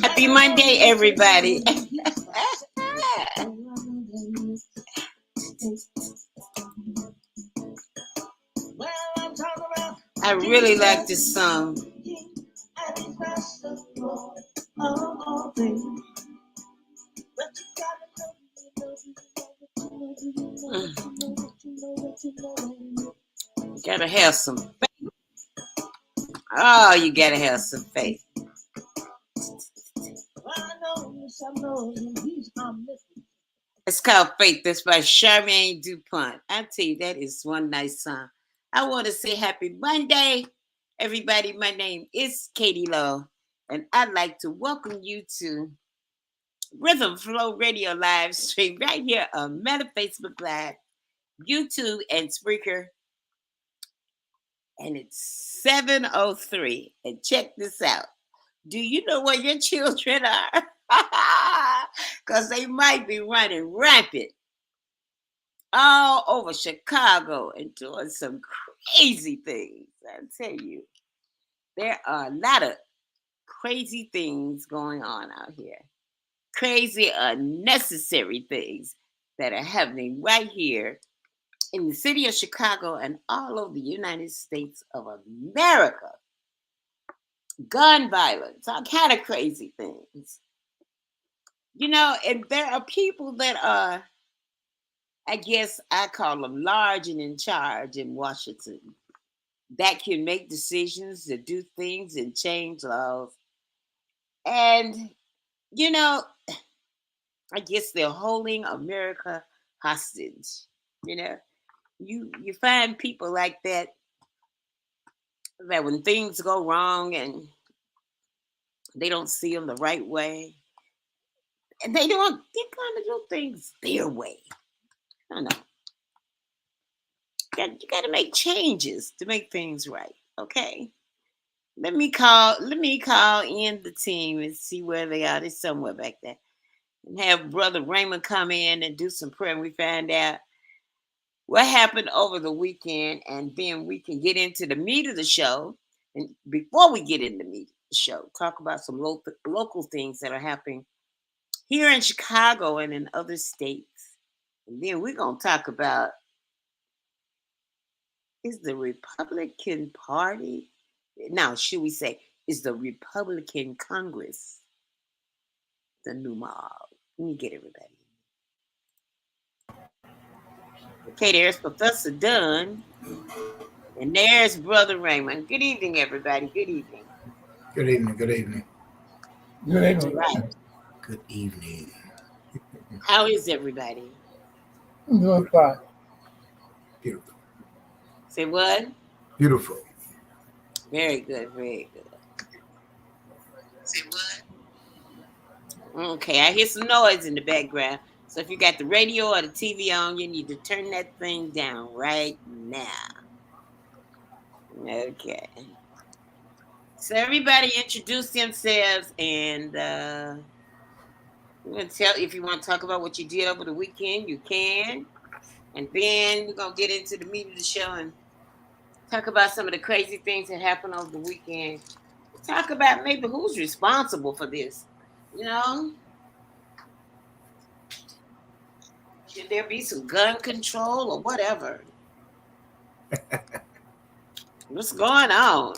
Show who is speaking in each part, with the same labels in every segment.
Speaker 1: Happy Monday, everybody. I really like this song. You gotta have some faith. Oh, you gotta have some faith. It's called Faith. That's by Charmaine DuPont. I tell you, that is one nice song. I want to say happy Monday, everybody. My name is Katie Lowe, and I'd like to welcome you to Rhythm Flow Radio live stream right here on Meta Facebook Live, YouTube, and Spreaker. And it's 7:03. And check this out. Do you know where your children are? Because they might be running rampant all over Chicago and doing some crazy things. I tell you, there are a lot of crazy things going on out here. Crazy, unnecessary things that are happening right here in the city of Chicago and all over the United States of America. Gun violence, all kind of crazy things. You know, and there are people that are, I guess I call them large and in charge in Washington, that can make decisions to do things and change laws. And, you know, I guess they're holding America hostage. You know, you find people like that when things go wrong and they don't see them the right way, and they kind of do things their way. I don't know. You got to make changes to make things right. Okay. Let me call in the team and see where they are. They're somewhere back there. And have Brother Raymond come in and do some prayer. And we find out what happened over the weekend, and then we can get into the meat of the show. And before we get into the meat of the show, talk about some local things that are happening here in Chicago and in other states. And then we're going to talk about, is the Republican Party, now should we say, is the Republican Congress the new mob? Let me get everybody. Okay, there's Professor Dunn. And there's Brother Raymond. Good evening, everybody. Good evening.
Speaker 2: Good evening. Good evening.
Speaker 3: Good evening.
Speaker 1: Right.
Speaker 2: Good evening.
Speaker 1: How is everybody?
Speaker 3: I'm doing fine.
Speaker 2: Beautiful.
Speaker 1: Say what?
Speaker 2: Beautiful.
Speaker 1: Very good. Very good. Say what? Okay, I hear some noise in the background. So if you got the radio or the TV on, you need to turn that thing down right now. Okay. So everybody introduce themselves, and I'm going to tell, if you want to talk about what you did over the weekend, you can. And then we're going to get into the meat of the show and talk about some of the crazy things that happened over the weekend. Talk about maybe who's responsible for this, you know? Should there be some gun control or whatever? What's going on?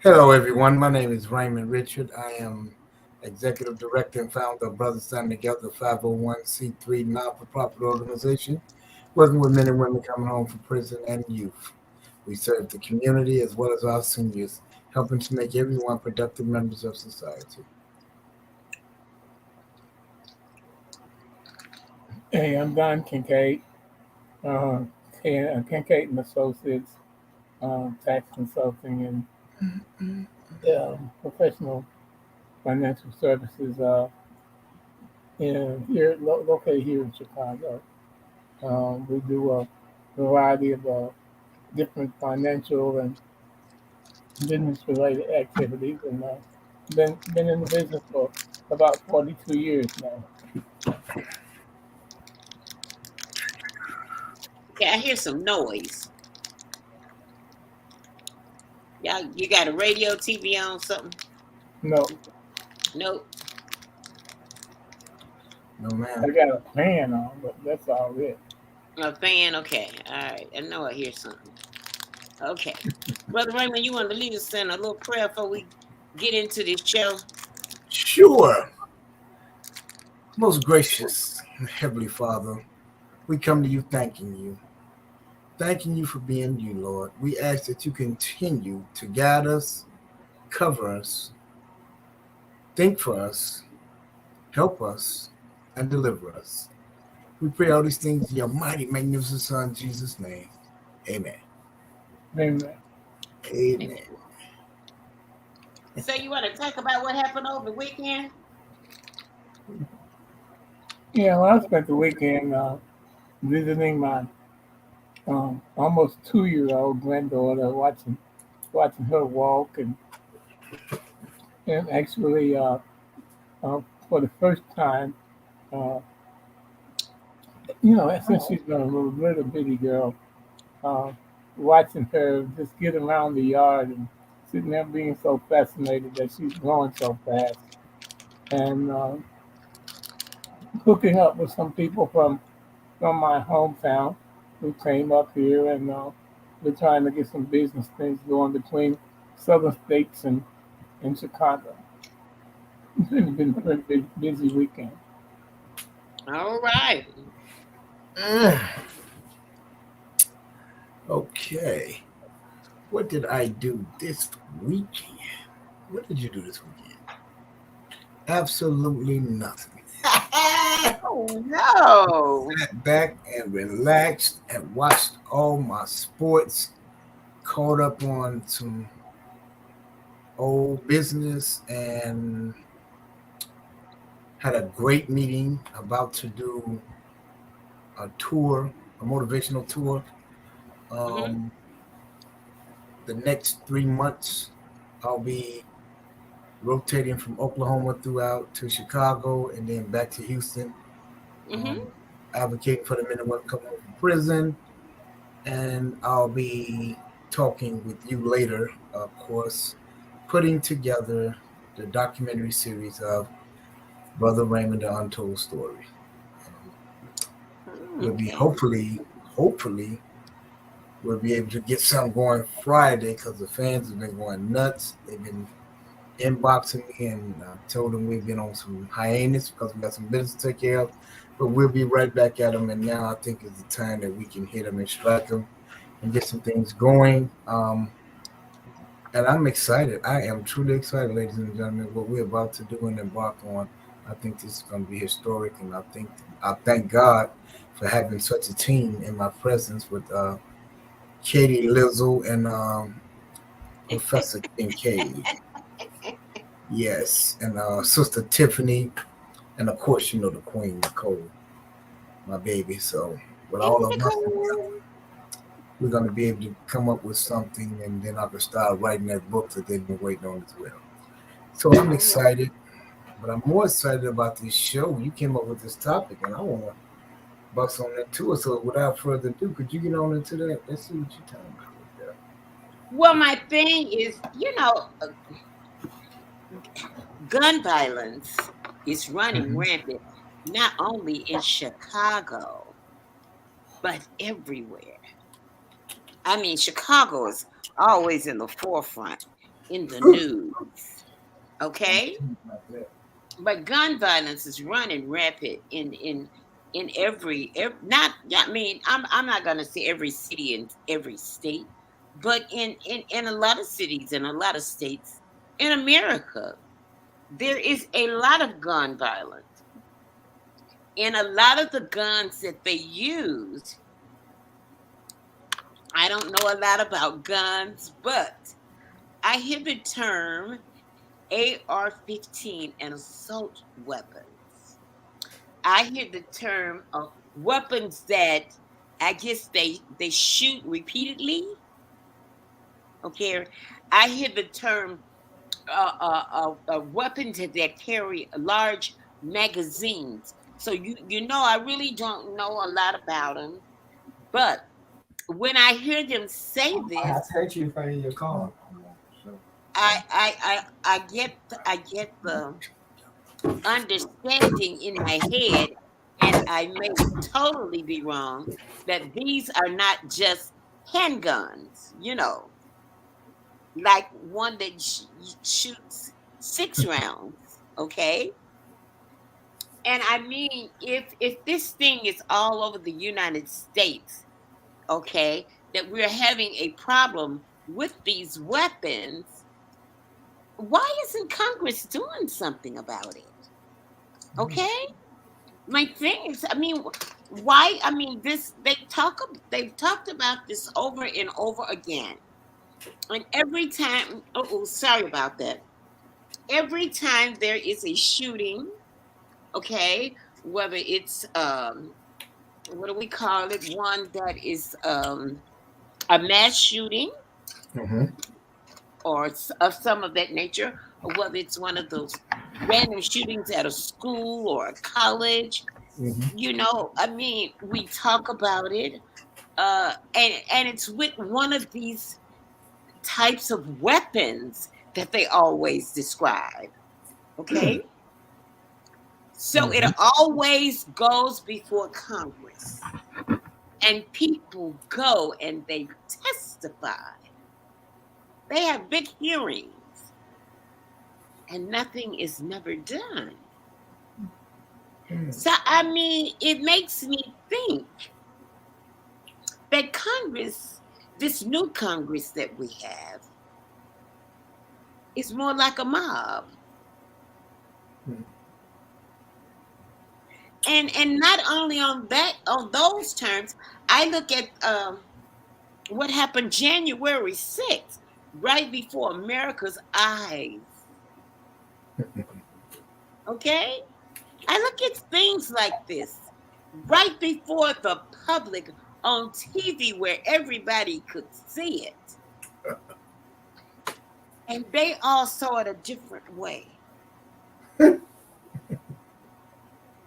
Speaker 2: Hello, everyone. My name is Raymond Richard. I am Executive Director and Founder of Brothers Stand Together, 501c3 not-for-profit organization, working with men and women coming home from prison and youth. We serve the community as well as our seniors, helping to make everyone productive members of society.
Speaker 3: Hey, I'm Don Kincaide, Kincaide and Associates, tax consulting and professional financial services located here in Chicago. We do a variety of different financial and business-related activities, and been in the business for about 42 years now.
Speaker 1: Okay, I hear some noise. Y'all, you got a radio, TV on, something?
Speaker 3: No,
Speaker 1: Nope.
Speaker 2: No,
Speaker 3: I
Speaker 2: ma'am.
Speaker 3: got a fan on, but that's all it.
Speaker 1: A fan. Okay. All right. I know I hear something. Okay. Brother Raymond, you want to lead us in a little prayer before we get into this show?
Speaker 2: Sure. Most gracious Heavenly Father, we come to you thanking you. Thanking you for being you, Lord. We ask that you continue to guide us, cover us, think for us, help us, and deliver us. We pray all these things in your mighty, magnificent Son, Jesus' name. Amen.
Speaker 3: Amen.
Speaker 2: Amen.
Speaker 1: Amen. So you want to talk about what happened over the weekend?
Speaker 3: Yeah, well, I spent the weekend visiting my almost 2-year-old granddaughter, watching her walk, and actually for the first time, uh, since she's been a little bitty girl, uh, watching her just get around the yard and sitting there being so fascinated that she's growing so fast, and hooking up with some people from my hometown who came up here, and we're trying to get some business things going between southern states and Chicago. It's been a pretty busy weekend.
Speaker 1: All right.
Speaker 2: Okay. What did I do this weekend? What did you do this weekend? Absolutely nothing.
Speaker 1: Oh no.
Speaker 2: Sat back and relaxed and watched all my sports, caught up on some old business, and had a great meeting about to do a tour, a motivational tour.
Speaker 1: Mm-hmm.
Speaker 2: Um, the next 3 months, I'll be rotating from Oklahoma throughout to Chicago and then back to Houston,
Speaker 1: Mm-hmm.
Speaker 2: advocating for the men and women coming home from prison. And I'll be talking with you later, of course, putting together the documentary series of Brother Raymond, the Untold Story. Um, we'll be
Speaker 1: Okay.
Speaker 2: hopefully, we'll be able to get something going Friday because the fans have been going nuts. They've been inboxing me, and I told them we've been on some hiatus because we got some business to take care of. But we'll be right back at them, and now I think is the time that we can hit them and strike them and get some things going. And I'm excited. I am truly excited, ladies and gentlemen, what we're about to do and embark on. I think this is going to be historic, and I thank God for having such a team in my presence with Katie Lizzle and Professor Kincaide. Yes, and Sister Tiffany, and of course, you know the Queen Nicole, my baby. So with all of us together,
Speaker 1: Nicole.
Speaker 2: we're going to be able to come up with something, and then I can start writing that book that they've been waiting on as well. So I'm
Speaker 1: All right.
Speaker 2: excited, but I'm more excited about this show. You came up with this topic, and I want to bust on that too. So without further ado, could you get on into that? Let's see what you're talking about with that.
Speaker 1: Well, my thing is, gun violence is running
Speaker 2: Mm-hmm.
Speaker 1: rampant, not only in Chicago, but everywhere. I mean, Chicago is always in the forefront in the news.
Speaker 2: I'm
Speaker 1: Okay,
Speaker 2: telling you about that.
Speaker 1: but gun violence is running rampant in every not. Yeah, I mean, I'm not gonna say every city and every state, but in a lot of cities and a lot of states in America, there is a lot of gun violence, and a lot of the guns that they use. I don't know a lot about guns, but I hear the term AR-15 and assault weapons. I hear the term of weapons that I guess they shoot repeatedly. Okay, I hear the term weapons that carry large magazines. So I really don't know a lot about them, but when I hear them say
Speaker 2: I
Speaker 1: this,
Speaker 2: text you if I hear your call.
Speaker 1: I get the understanding in my head, and I may totally be wrong, that these are not just handguns, like one that shoots 6 rounds, okay? And I mean, if this thing is all over the United States, okay, that we're having a problem with these weapons, why isn't Congress doing something about it? Okay? My thing is, I mean, why? I mean, they've talked about this over and over again, and every time. Oh, sorry about that. Every time there is a shooting, okay, whether it's what do we call it? One that is a mass shooting,
Speaker 2: Mm-hmm.
Speaker 1: or of some of that nature, or whether it's one of those random shootings at a school or a college.
Speaker 2: Mm-hmm.
Speaker 1: I mean, we talk about it, and it's with one of these types of weapons that they always describe. Okay, so it
Speaker 2: Mm-hmm.
Speaker 1: always goes before Congress, and people go and they testify. They have big hearings, and nothing is never done. So, I mean, it makes me think that Congress, this new Congress that we have, is more like a mob. And not only on those terms, I look at what happened January 6th, right before America's eyes. Okay? I look at things like this right before the public on TV where everybody could see it. And they all saw it a different way.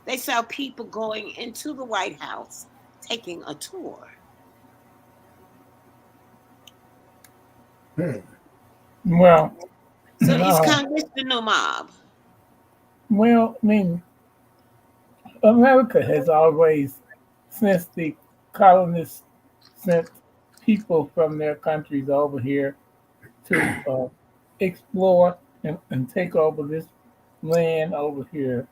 Speaker 1: They saw people going into the White House taking a tour.
Speaker 3: Well,
Speaker 1: So is
Speaker 3: uh,
Speaker 1: Congress the new mob?
Speaker 3: I mean, America has always, since the colonists sent people from their countries over here to explore and take over this land over here.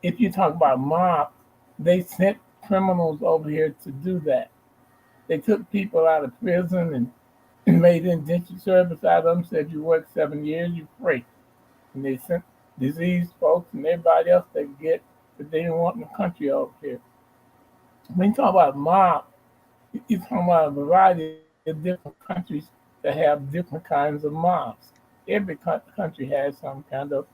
Speaker 3: If you talk about mob, they sent criminals over here to do that. They took people out of prison and made indentured service out of them, said you work 7 years, you're free. And they sent diseased folks and everybody else they could get that they didn't want in the country over here. When you talk about mob, you're talking about a variety of different countries that have different kinds of mobs. Every country has some kind of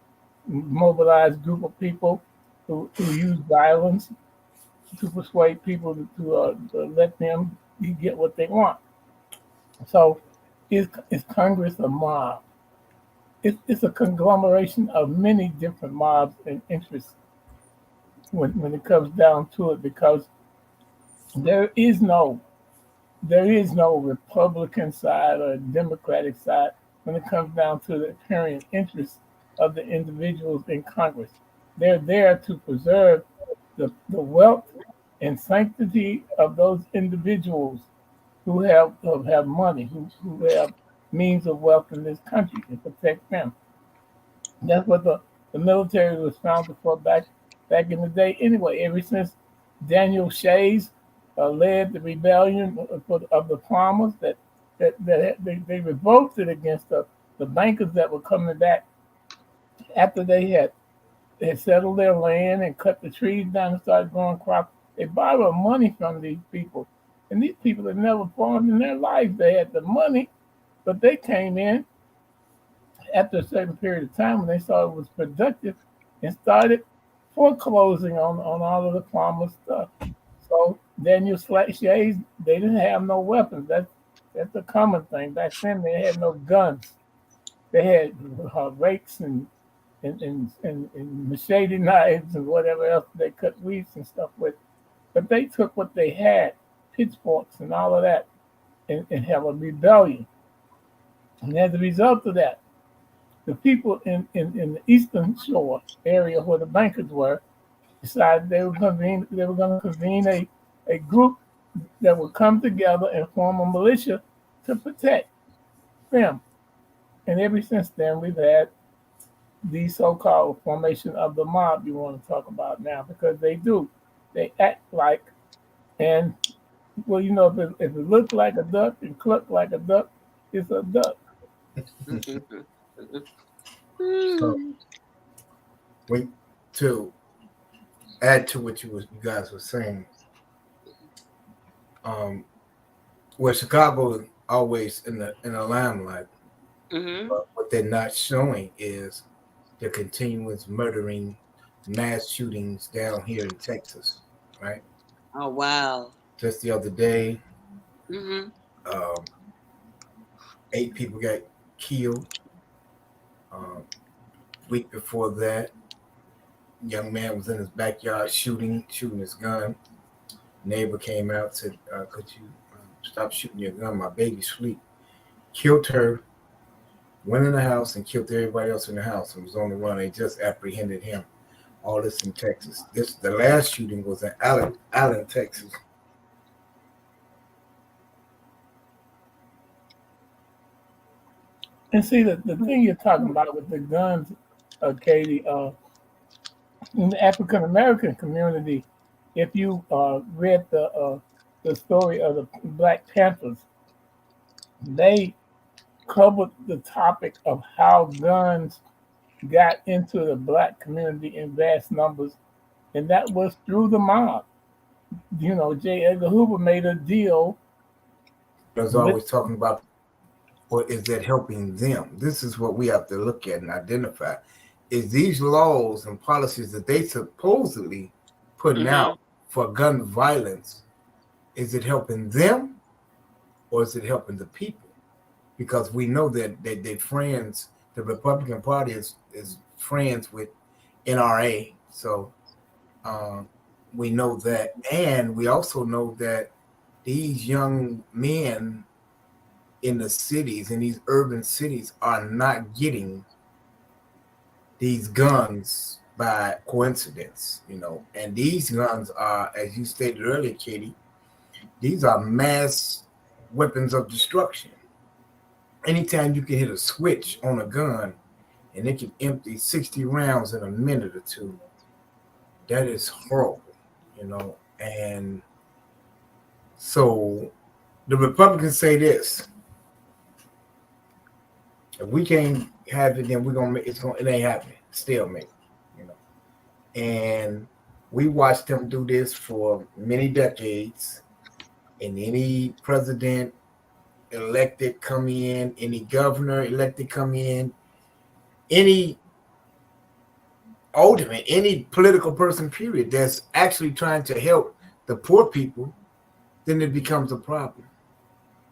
Speaker 3: mobilized group of people who use violence to persuade people to let them get what they want. So, is Congress a mob? It's a conglomeration of many different mobs and interests when it comes down to it, because there is no there is no Republican side or Democratic side when it comes down to the carrying interests of the individuals in Congress. They're there to preserve the wealth and sanctity of those individuals who have money, who have means of wealth in this country, and protect them. That's what the military was founded for back in the day. Anyway, ever since Daniel Shays led the rebellion of the farmers that they revolted against the bankers that were coming back after they had settled their land and cut the trees down and started growing crops. They borrowed money from these people. And these people had never farmed in their lives. They had the money, but they came in after a certain period of time when they saw it was productive and started foreclosing on all of the farmers' stuff. So Daniel Shays, they didn't have no weapons. That's a common thing. Back then they had no guns. They had rakes and machete knives and whatever else they cut weeds and stuff with. But they took what they had pitchforks and all of that, and have a rebellion. And as a result of that, the people in the Eastern Shore area where the bankers were decided they were going to convene a group that would come together and form a militia to protect them. And ever since then, we've had the so-called formation of the mob you want to talk about now, because they do. They act like, and well, if it looks like a duck and cluck like a duck, it's a duck.
Speaker 2: So we to add to what you guys were saying, um, where Chicago is always in the limelight, but what they're not showing is the continuous murdering, mass shootings down here in Texas, right?
Speaker 1: Oh wow.
Speaker 2: Just the other day,
Speaker 1: Mm-hmm.
Speaker 2: 8 people got killed. Week before that, young man was in his backyard shooting his gun. Neighbor came out, said, "Could you stop shooting your gun? My baby's asleep." Killed her, went in the house and killed everybody else in the house, and was on the run. They just apprehended him. All this in Texas. The last shooting was in Allen, Texas.
Speaker 3: And see, the thing you're talking about with the guns, Katie, in the African American community, if you read the story of the Black Panthers, they covered the topic of how guns got into the black community in vast numbers, and that was through the mob. J. Edgar Hoover made a deal
Speaker 2: I was
Speaker 3: with.
Speaker 2: always talking about, or is that helping them? This is what we have to look at and identify. Is these laws and policies that they supposedly putting out for gun violence, is it helping them or is it helping the people? Because we know that they friends, the Republican Party is friends with NRA. So we know that. And we also know that these young men in the cities, in these urban cities, are not getting these guns by coincidence, and these guns are, as you stated earlier, Katie, these are mass weapons of destruction. Anytime you can hit a switch on a gun and it can empty 60 rounds in a minute or two, that is horrible, and so the Republicans say this: if we can't have it, then we're gonna make it ain't happening. Stalemate, and we watched them do this for many decades. And any president elected come in, any governor elected come in, any ultimate, any political person, period, that's actually trying to help the poor people, then it becomes a problem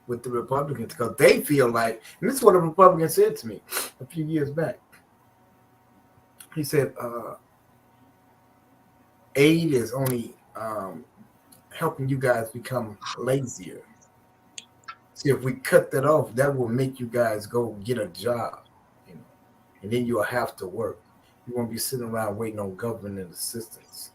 Speaker 2: with the Republicans, because they feel like, and this is what a Republican said to me a few years back. He said, aid is only helping you guys become lazier. See, if we cut that off, that will make you guys go get a job, and then you'll have to work. You won't be sitting around waiting on government assistance.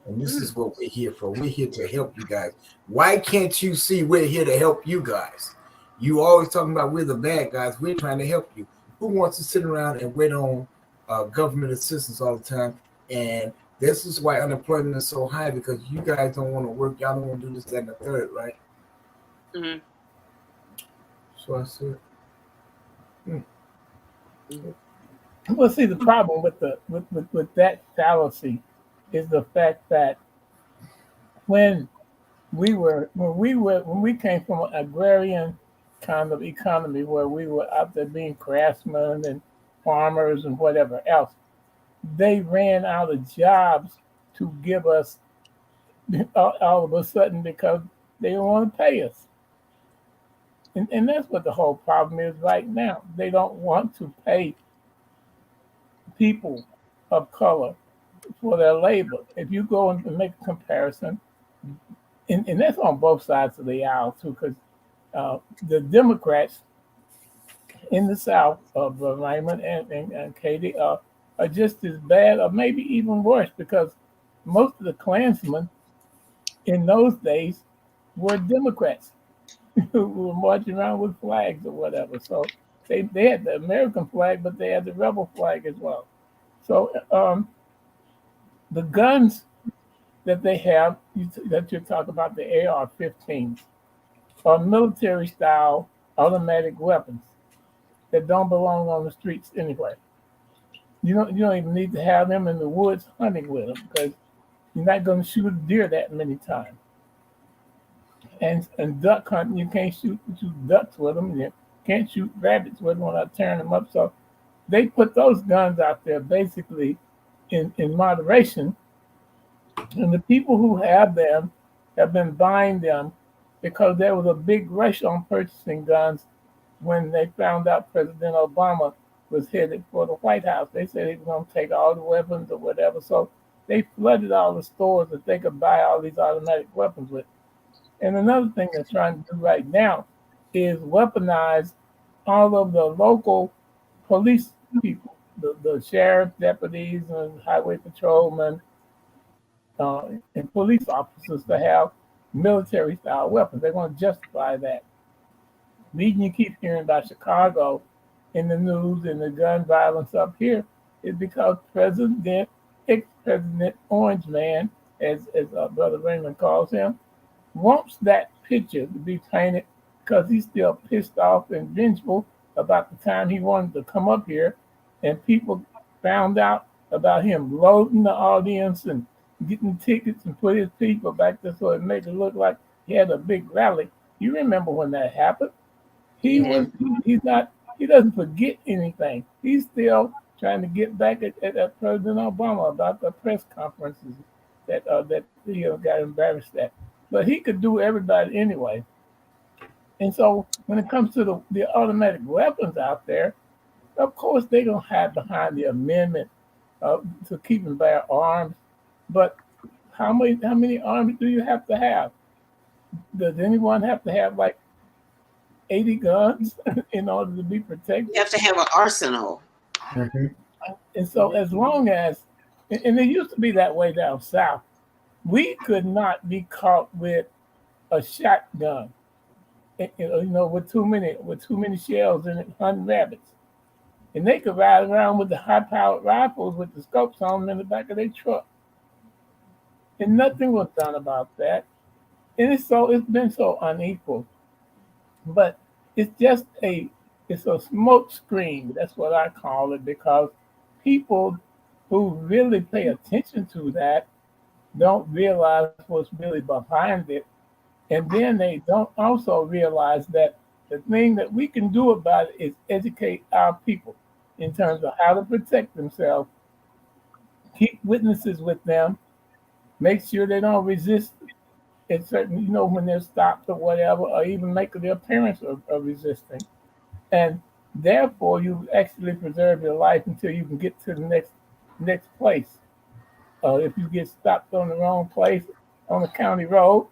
Speaker 2: And this is what we're here for. We're here to help you guys. Why can't you see we're here to help you guys? You always talking about we're the bad guys. We're trying to help you. Who wants to sit around and wait on government assistance all the time? And this is why unemployment is so high, because you guys don't want to work. Y'all don't want to do this, that, and the third, right?
Speaker 1: Mm-hmm.
Speaker 2: So I said,
Speaker 3: Well, see, the problem with that fallacy is the fact that when we came from an agrarian kind of economy where we were out there being craftsmen and farmers and whatever else, they ran out of jobs to give us all of a sudden because they don't want to pay us. And that's what the whole problem is right now. They don't want to pay people of color for their labor. If you go and make a comparison, and that's on both sides of the aisle too, because the Democrats in the South of Raymond and Katie are just as bad, or maybe even worse, because most of the Klansmen in those days were Democrats who were marching around with flags or whatever. So they had the American flag, but they had the rebel flag as well. So the guns that they have, that you talk about, the AR-15s, are military style automatic weapons that don't belong on the streets anyway. You don't even need to have them in the woods hunting with them because you're not going to shoot a deer that many times. And duck hunting, you can't shoot ducks with them. You can't shoot rabbits with them without tearing them up. So they put those guns out there basically in moderation, and the people who have them have been buying them because there was a big rush on purchasing guns when they found out President Obama was headed for the White House. They said he was going to take all the weapons or whatever. So they flooded all the stores that they could buy all these automatic weapons with. And another thing they're trying to do right now is weaponize all of the local police people, the sheriff, deputies, and highway patrolmen, and police officers to have military style weapons. They want to justify that. Reason you keep hearing about Chicago in the news and the gun violence up here is because ex-President Orange Man, as Brother Raymond calls him, wants that picture to be painted because he's still pissed off and vengeful about the time he wanted to come up here and people found out about him loading the audience and getting tickets and put his people back there so it made it look like he had a big rally. You remember when that happened? He
Speaker 1: Yeah.
Speaker 3: was he's not he doesn't forget anything. He's still trying to get back at President Obama about the press conferences that he got embarrassed at. But he could do everybody anyway. And so when it comes to the automatic weapons out there, of course they're gonna hide behind the amendment to keep and bear arms. But how many arms do you have to have? Does anyone have to have like 80 guns in order to be
Speaker 1: You
Speaker 3: protected?
Speaker 1: have to have an arsenal.
Speaker 2: Mhm.
Speaker 3: And so as long as and it used to be that way down south, we could not be caught with a shotgun, with too many shells in it, hunting rabbits. And they could ride around with the high-powered rifles with the scopes on them in the back of their truck, and nothing was done about that. And it's been so unequal. But it's just a smoke screen. That's what I call it because people who really pay attention to that don't realize what's really behind it. And then they don't also realize that the thing that we can do about it is educate our people in terms of how to protect themselves, keep witnesses with them, make sure they don't resist at certain, when they're stopped or whatever, or even make the appearance of resisting. And therefore, you actually preserve your life until you can get to the next place. If you get stopped on the wrong place on the county road,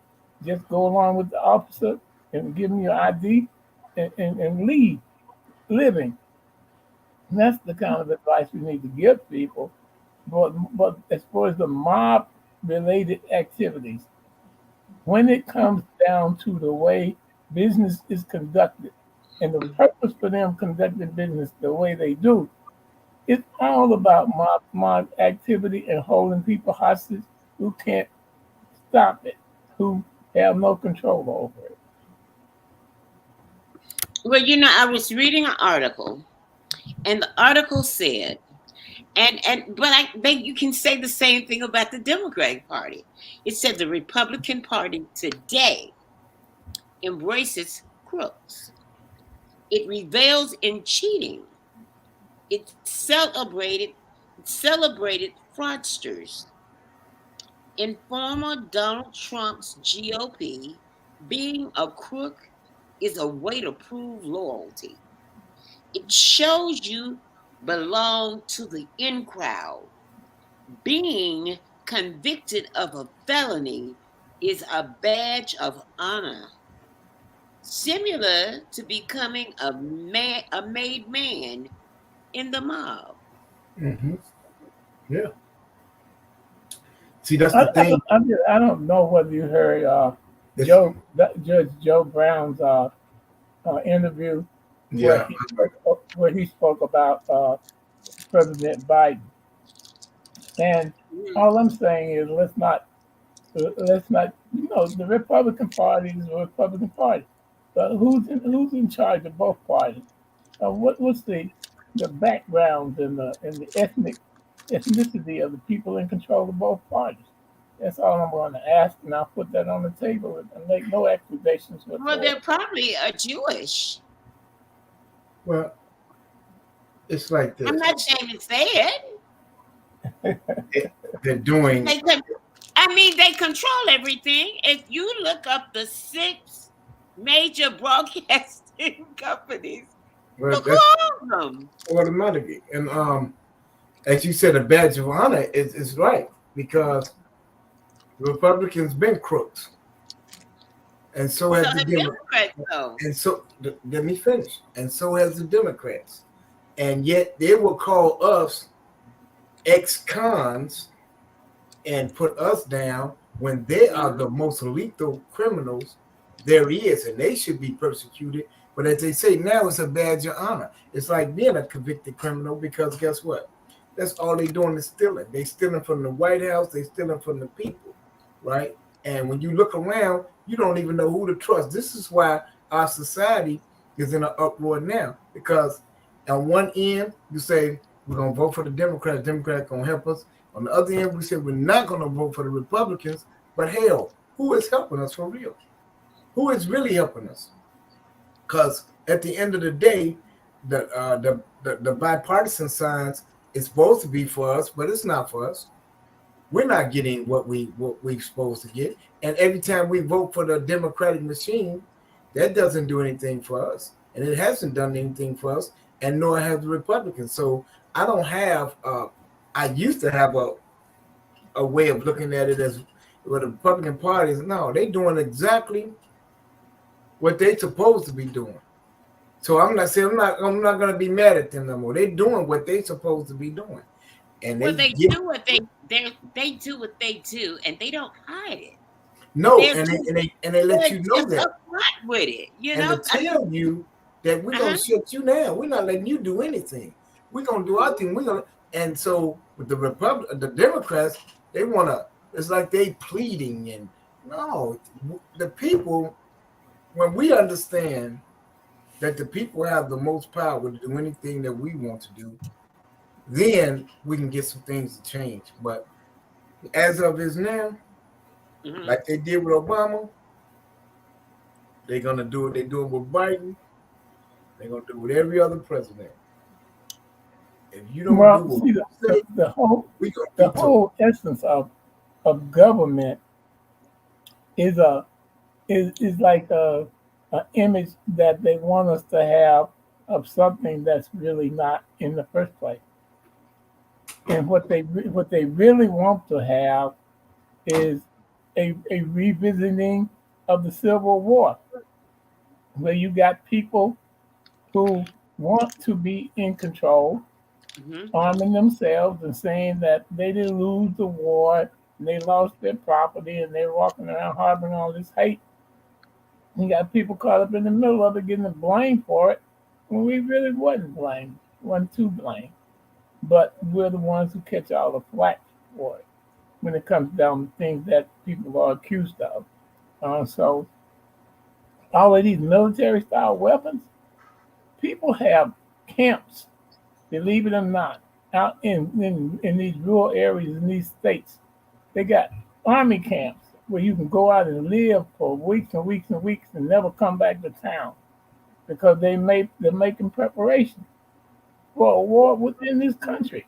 Speaker 3: just go along with the officer and give him your ID and leave living. And that's the kind of advice we need to give people. But as far as the mob related activities, when it comes down to the way business is conducted and the purpose for them conducting business the way they do, it's all about mob activity and holding people hostage who can't stop it, who have no control over it.
Speaker 1: Well, I was reading an article, and the article said, but you can say the same thing about the Democratic Party. It said the Republican Party today embraces crooks. It revels in cheating. It celebrated fraudsters. In former Donald Trump's GOP, being a crook is a way to prove loyalty. It shows you belong to the in crowd. Being convicted of a felony is a badge of honor, similar to becoming a made man in the mob.
Speaker 2: Hmm. Yeah. See, that's
Speaker 3: I,
Speaker 2: the
Speaker 3: I,
Speaker 2: thing.
Speaker 3: I don't know whether you heard
Speaker 2: It's,
Speaker 3: Judge Joe Brown's interview
Speaker 2: yeah.
Speaker 3: where he spoke about President Biden, and
Speaker 1: Mhm.
Speaker 3: all I'm saying is let's not the Republican Party is the Republican Party, but who's in charge of both parties? What's the background and the ethnicity of the people in control of both parties? That's all I'm going to ask, and I'll put that on the table and make no accusations
Speaker 1: Well,
Speaker 3: whatsoever.
Speaker 1: they're probably Jewish.
Speaker 2: Well, it's like
Speaker 1: I'm
Speaker 2: this.
Speaker 1: not ashamed to say it.
Speaker 2: They're doing.
Speaker 1: They con- I mean, they control everything. If you look up the six major broadcasting companies,
Speaker 2: Well,
Speaker 1: look
Speaker 2: that's
Speaker 1: who owns them.
Speaker 2: automatically. And as you said, a badge of honor is right because the Republicans been crooks, and so
Speaker 1: So
Speaker 2: has the
Speaker 1: the
Speaker 2: Democrats.
Speaker 1: Democrats, though.
Speaker 2: And so let me finish. And so has the Democrats. And yet they will call us ex-cons and put us down when they are the most lethal criminals there is, and they should be persecuted. But as they say now, it's a badge of honor. It's like being a convicted criminal because guess what? That's all they're doing is stealing. They stealing from the White House. They stealing from the people, right? And when you look around, you don't even know who to trust. This is why our society is in an uproar now because on one end you say we're gonna vote for the Democrats. Democrats gonna help us. On the other end, we said we're not going to vote for the Republicans, but hell, who is helping us for real? Who is really helping us? Because at the end of the day, the bipartisan signs is supposed to be for us, but it's not for us. We're not getting what we're supposed to get, and every time we vote for the Democratic machine, that doesn't do anything for us, and it hasn't done anything for us, and nor has the Republicans. So I don't have. I used to have a way of looking at it as well, the Republican Party is no, they doing exactly what they supposed to be doing. So I'm not saying I'm not gonna be mad at them no more. They're doing what they supposed to be doing. And
Speaker 1: Well,
Speaker 2: they
Speaker 1: they
Speaker 2: get
Speaker 1: do what they do what they do, and they don't hide it.
Speaker 2: no,
Speaker 1: They're just
Speaker 2: and they let
Speaker 1: they're
Speaker 2: you know
Speaker 1: just
Speaker 2: that.
Speaker 1: upfront with it.
Speaker 2: And to
Speaker 1: I mean,
Speaker 2: tell you that we're gonna
Speaker 1: uh-huh.
Speaker 2: shut you down. We're not letting you do anything. We're gonna do our thing. We're gonna and so with the Democrats, they wanna it's like they pleading and no, the people when we understand that the people have the most power to do anything that we want to do, then we can get some things to change. But as of is now,
Speaker 1: Hmm.
Speaker 2: like they did with Obama, they're gonna do what they're doing with Biden. They're gonna do with every other president. If you don't do
Speaker 3: Well,
Speaker 2: what
Speaker 3: see,
Speaker 2: we say, we're gonna
Speaker 3: the
Speaker 2: veto it.
Speaker 3: whole essence of government is like a image that they want us to have of something that's really not in the first place. And what they really want to have is a revisiting of the Civil War, where you got people who want to be in control,
Speaker 1: Hmm.
Speaker 3: arming themselves and saying that they didn't lose the war and they lost their property and they're walking around harboring all this hate. You got people caught up in the middle of it getting blamed for it when we really wasn't to blame. But we're the ones who catch all the flack for it when it comes down to things that people are accused of. So all of these military style weapons, people have camps, believe it or not, out in these rural areas in these states. They got army camps where you can go out and live for weeks and weeks and weeks and never come back to town because they're making preparation for a war within this country.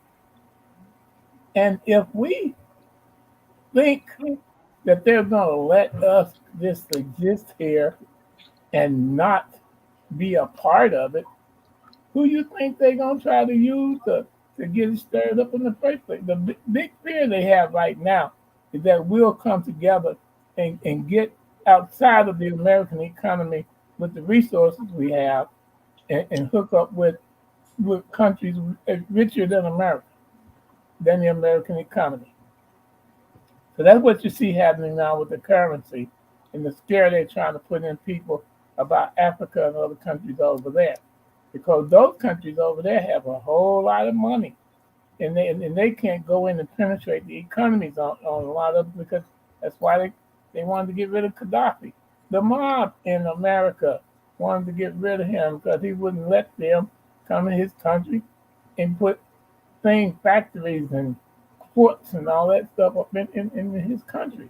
Speaker 3: And if we think that they're going to let us just exist here and not be a part of it, who you think they're going to try to use to get it stirred up in the first place? The big fear they have right now is that we'll come together and get outside of the American economy with the resources we have and hook up with countries richer than America, than the American economy. So that's what you see happening now with the currency and the scare they're trying to put in people about Africa and other countries over there. Because those countries over there have a whole lot of money and they can't go in and penetrate the economies on a lot of because that's why they wanted to get rid of Gaddafi. The mob in America wanted to get rid of him because he wouldn't let them come in his country and put things, factories and ports and all that stuff up in his country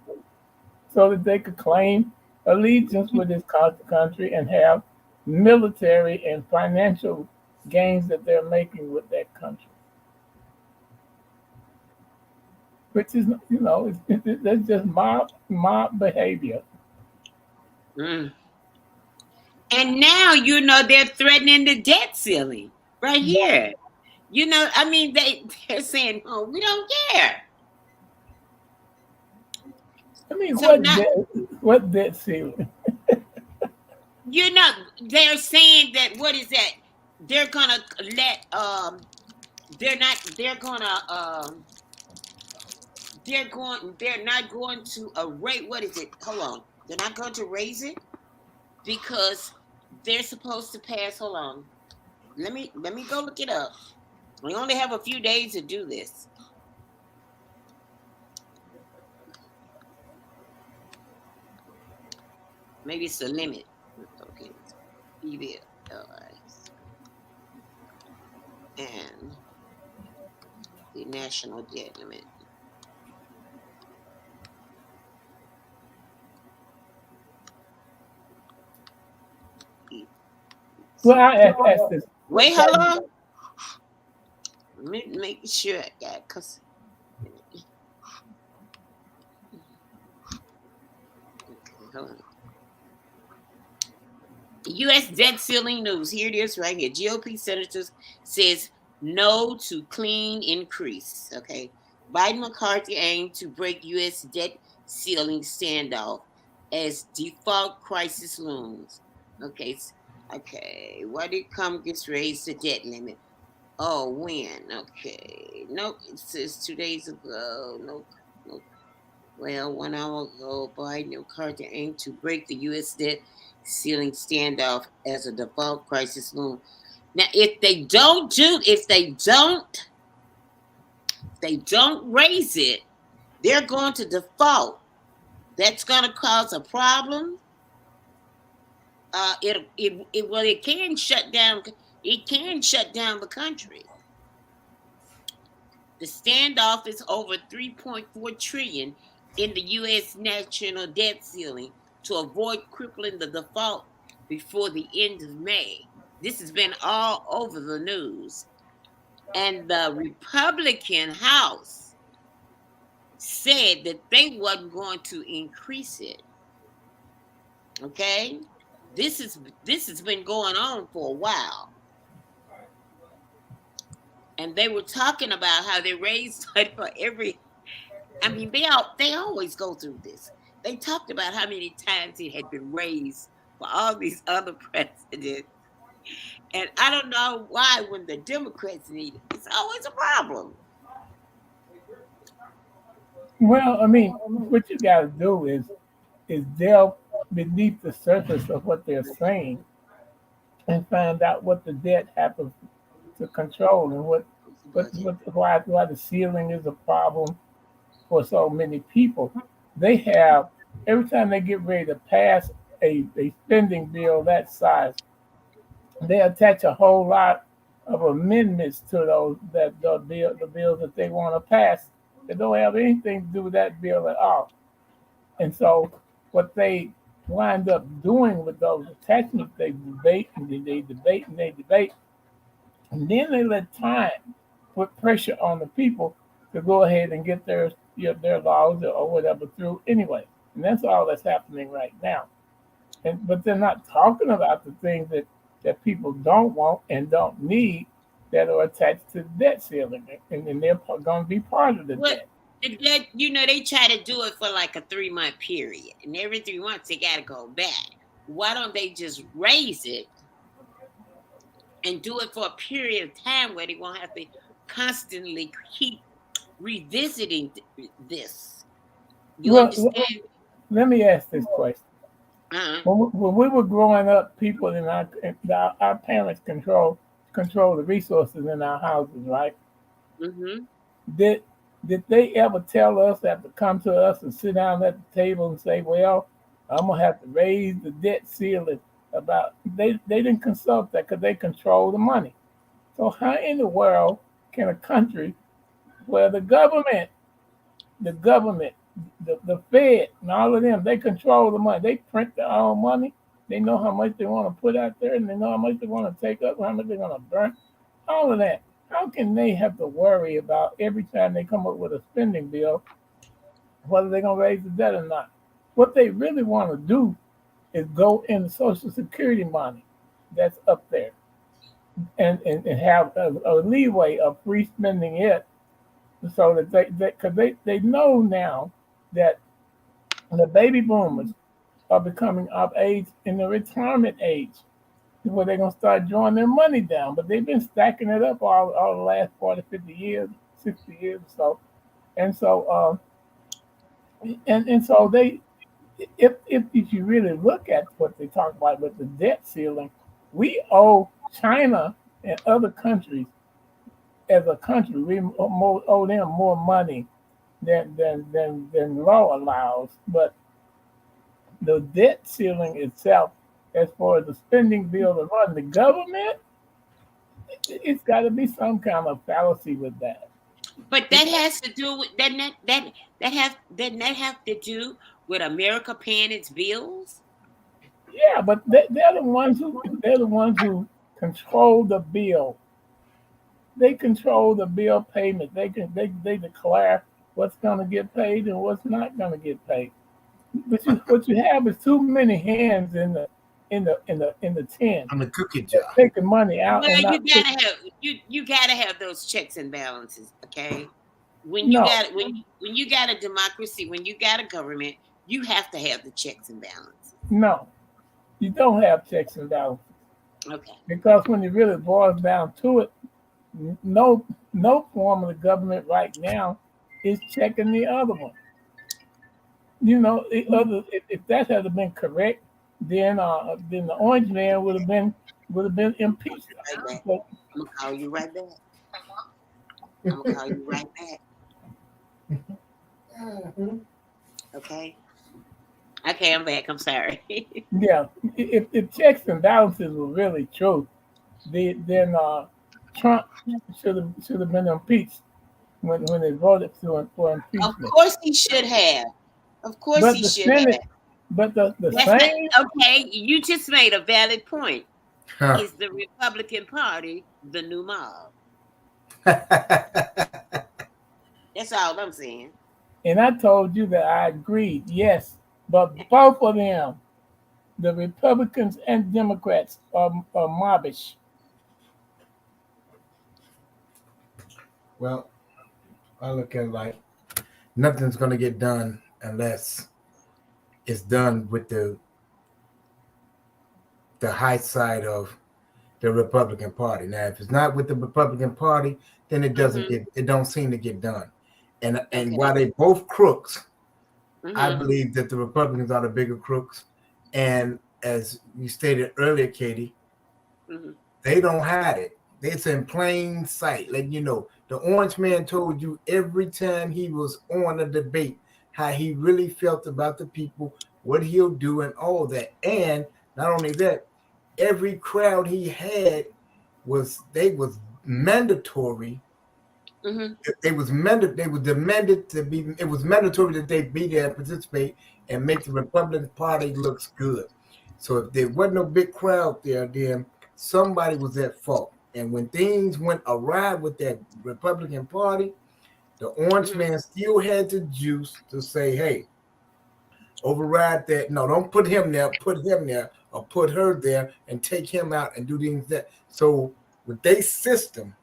Speaker 3: so that they could claim allegiance with his country and have military and financial gains that they're making with that country. Which is, that's just mob behavior.
Speaker 1: Mm. And now, they're threatening the debt ceiling right here. I mean, they're saying, "Oh, we don't care."
Speaker 3: I mean,
Speaker 1: So now,
Speaker 3: what debt ceiling?
Speaker 1: they're saying that what is that? They're gonna let they're not they're gonna they're not going to rate, what is it? Hold on. They're not going to raise it because they're supposed to pass. Hold on. Let me go look it up. We only have a few days to do this. Maybe it's a limit. Okay. And the national debt limit.
Speaker 3: Well, I asked this.
Speaker 1: Wait, hold on. Let me make sure I got, because hold on. U.S. debt ceiling news. Here it is right here. GOP senators says no to clean increase. Okay. Biden McCarthy aim to break U.S. debt ceiling standoff as default crisis looms. Okay. Okay. Why did Congress raise the debt limit? Oh, when? Okay. Nope. It says 2 days ago. Nope. Nope. Well, 1 hour ago, Biden and McCarthy aimed to break the U.S. debt ceiling standoff as a default crisis loom. Now, if they don't raise it, they're going to default. That's going to cause a problem. It can shut down. It can shut down the country. The standoff is over 3.4 trillion in the U.S. national debt ceiling to avoid crippling the default before the end of May. This has been all over the news. And the Republican House said that they wasn't going to increase it. Okay? This has been going on for a while. And they were talking about how they raised money for every. I mean, they always go through this. They talked about how many times it had been raised for all these other presidents. And I don't know why when the Democrats need it, it's always a problem.
Speaker 3: Well, I mean, what you got to do is delve beneath the surface of what they're saying and find out what the debt happens to control and why the ceiling is a problem for so many people. They have every time they get ready to pass a spending bill that size, they attach a whole lot of amendments to those that the bills that they want to pass that don't have anything to do with that bill at all. And so what they wind up doing with those attachments, they debate and they debate and they debate, and then they let time put pressure on the people to go ahead and get their laws or whatever through anyway. And that's all that's happening right now. But they're not talking about the things that people don't want and don't need that are attached to the debt ceiling, and they're going to be part of the debt.
Speaker 1: That they try to do it for like a 3-month period, and every 3 months they got to go back. Why don't they just raise it and do it for a period of time where they won't have to constantly keep revisiting this? You
Speaker 3: Well,
Speaker 1: understand?
Speaker 3: let me ask this question.
Speaker 1: Uh-huh.
Speaker 3: When we were growing up, people our parents control the resources in our houses, right?
Speaker 1: Mm-hmm.
Speaker 3: Did did they ever tell us, have to come to us and sit down at the table and say, "Well, I'm gonna have to raise the debt ceiling"? About they didn't consult that because they control the money. So how in the world can a country where the government, the Fed, and all of them, they control the money. They print their own money. They know how much they want to put out there, and they know how much they want to take up, how much they're going to burn. All of that. How can they have to worry about every time they come up with a spending bill whether they're going to raise the debt or not? What they really want to do is go in the Social Security money that's up there and have a leeway of free spending it so that because they know now that the baby boomers are becoming of age in the retirement age where they're going to start drawing their money down. But they've been stacking it up all the last 40, 50 years, 60 years or so. And so, and so they, if you really look at what they talk about with the debt ceiling, we owe China and other countries as a country, we owe them more money than law allows. But the debt ceiling itself, as far as the spending bill to run the government, it's got to be some kind of fallacy with that.
Speaker 1: But that has to do with doesn't that have to do with America paying its bills?
Speaker 3: Yeah, but they're the ones who control the bill. They control the bill payment. They declare what's going to get paid and what's not going to get paid. But what you have is too many hands in the tin
Speaker 2: I'm the cookie
Speaker 3: that
Speaker 2: jar.
Speaker 3: taking money out
Speaker 1: Well,
Speaker 3: and not put.
Speaker 1: you gotta have those checks and balances, okay?
Speaker 3: No,
Speaker 1: When you got a democracy, when you got a government, you have to have the checks and balances.
Speaker 3: no, you don't have checks and balances
Speaker 1: Okay.
Speaker 3: because when it really boils down to it, no no form of the government right now is checking the other one. If that had been correct, then the orange man would have been impeached.
Speaker 1: Right back.
Speaker 3: But
Speaker 1: I'm gonna call you right back. I'm gonna call you right back.
Speaker 2: Mhm.
Speaker 1: Okay. Okay, I'm back. I'm sorry.
Speaker 3: yeah, if checks and balances were really true, then Trump should have been impeached when they voted for
Speaker 1: Of
Speaker 3: impeachment.
Speaker 1: course he should have. Of course
Speaker 3: But
Speaker 1: he
Speaker 3: the
Speaker 1: should have.
Speaker 3: Senate, but the
Speaker 1: That's not
Speaker 3: same,
Speaker 1: okay. You just made a valid point.
Speaker 2: Huh.
Speaker 1: Is the Republican Party the new mob? That's all I'm saying.
Speaker 3: and I told you that I agreed, yes, but both of them, the Republicans and Democrats, are mobbish.
Speaker 2: Well, I look at it like nothing's going to get done unless it's done with the high side of the Republican Party. Now, if it's not with the Republican Party, then
Speaker 1: Hmm.
Speaker 2: it don't seem to get done. And
Speaker 1: Okay.
Speaker 2: while they both crooks, I
Speaker 1: Hmm.
Speaker 2: believe that the Republicans are the bigger crooks. And as you stated earlier, Katie,
Speaker 1: Hmm.
Speaker 2: they don't hide it. It's in plain sight. Like the Orange Man told you every time he was on a debate how he really felt about the people, what he'll do, and all that. And not only that, every crowd he had was mandatory.
Speaker 1: Hmm.
Speaker 2: They was demanded to be. It was mandatory that they be there and participate and make the Republican Party looks good. So if there wasn't no big crowd there, then somebody was at fault. And when things went awry with that Republican Party, the Orange
Speaker 1: Hmm.
Speaker 2: Man still had the juice to say, "Hey, override that. No, don't put him there. Put him there, or put her there, and take him out and do things that." So with their system,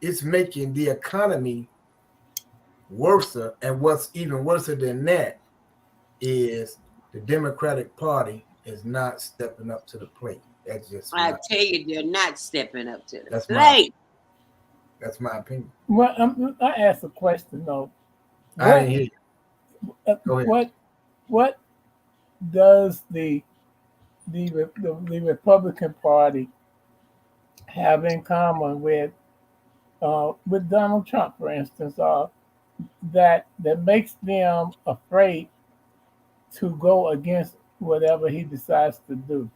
Speaker 2: it's making the economy Worse, and what's even worse than that is the Democratic Party is not stepping up to the plate. That's just
Speaker 1: I
Speaker 2: my
Speaker 1: tell you, they're not stepping up to the
Speaker 2: that's my
Speaker 1: plate.
Speaker 2: that's my opinion.
Speaker 3: Well, I asked a question though.
Speaker 2: I
Speaker 3: What
Speaker 2: didn't hear you.
Speaker 3: uh,
Speaker 2: Go ahead.
Speaker 3: what does the Republican Party have in common with Donald Trump, for instance, that makes them afraid to go against whatever he decides to do?